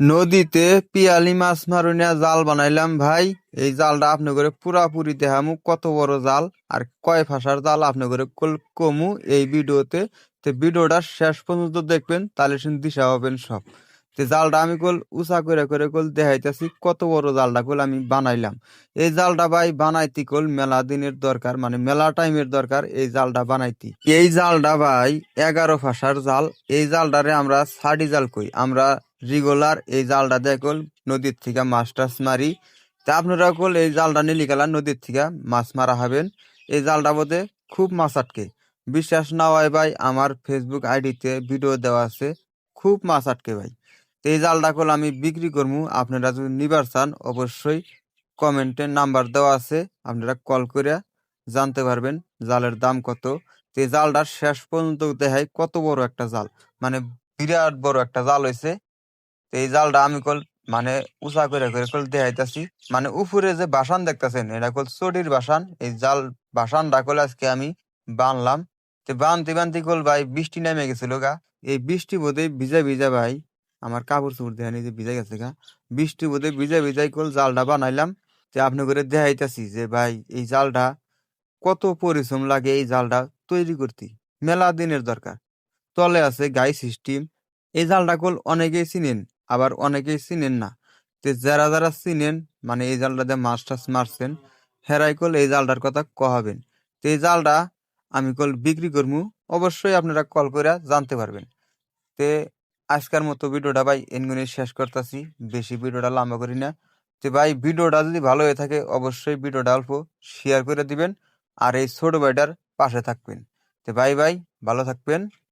নদীতে পিয়ালি মাছ মারুনিয়া জাল বানাইলাম ভাই। এই জালটা আপনি করে পুরাপুরি দেখামু কত বড় জাল আর কয় ফাঁসার জাল আপনি করে কমু এই ভিডিওতে। তো ভিডিওটা শেষ পর্যন্ত দেখবেন, তাহলে শুন দিশা হবেন সব। তো জালটা আমি উঁচা করে করে দেখাইতেছি কত বড় জালটা আমি বানাইলাম। এই জালটা ভাই বানাইতি মেলা দিনের দরকার, মানে মেলা টাইমের দরকার এই জালটা বানাইতি। এই জালটা ভাই 11 ফাঁসার জাল। এই জালটারে আমরা সাডি জাল কই। আমরা রেগুলার এই জালটা দিয়ে নদীর থেকে মাছ টাছ মারি। তা আপনারা এই জালটা নিলি গেলা নদীর থেকে মাছ মারা হবেন। এই জালটা বোধে খুব মাছ আটকে। বিশ্বাস না হয় ভাই, আমার ফেসবুক আইডিতে ভিডিও দেওয়া আছে, খুব মাছ আটকে ভাই। তো এই জালটা আমি বিক্রি করবো। আপনারা যদি নিবার চান অবশ্যই কমেন্টে নাম্বার দেওয়া আছে, আপনারা কল করে জানতে পারবেন জালের দাম কত। তো এই জালটার শেষ পর্যন্ত দেখাই কত বড় একটা জাল, মানে বিরাট বড় একটা জাল হয়েছে। তো এই জালটা আমি মানে উঁচা করে করে দেখাইতাছি। মানে উপরে যে বাসান দেখতেছেন এটা চটির বাসান। এই জাল বাসানটা আজকে আমি বানলাম। তো বানতে বানতে ভাই বৃষ্টি নেমে গেছিল গা। এই বৃষ্টি বোধে ভিজা ভিজা ভাই আমার কাপড় চোপড় দেখানি যে ভিজা গেছে গা। বৃষ্টি বোধে ভিজা ভিজাই জালটা বানাইলাম। তো আপনি করে দেখাইতাছি যে ভাই এই জালটা কত পরিশ্রম লাগে এই জালটা তৈরি করতে। মেলা দিনের দরকার। তলে আছে গাই সিস্টেম। এই জালটা অনেকেই চিনেন, আবার অনেকেই চিনেন না। তো যারা যারা চিনেন, মানে এই জালটা দিয়ে মাছ টাছ মারছেন, হেরাই এই জালটার কথা কহাবেন। তো এই জালটা আমি বিক্রি করবো, অবশ্যই আপনারা কল করে জানতে পারবেন। তে আজকের মতো ভিডিওটা ভাই এনগুনি শেষ করতেছি, বেশি ভিডিওটা লম্বা করি না। তো ভাই ভিডিওটা যদি ভালো হয়ে থাকে অবশ্যই ভিডিওটা অল্প শেয়ার করে দিবেন, আর এই ছোট ভাইটার পাশে থাকবেন। তো ভাই ভাই ভালো থাকবেন।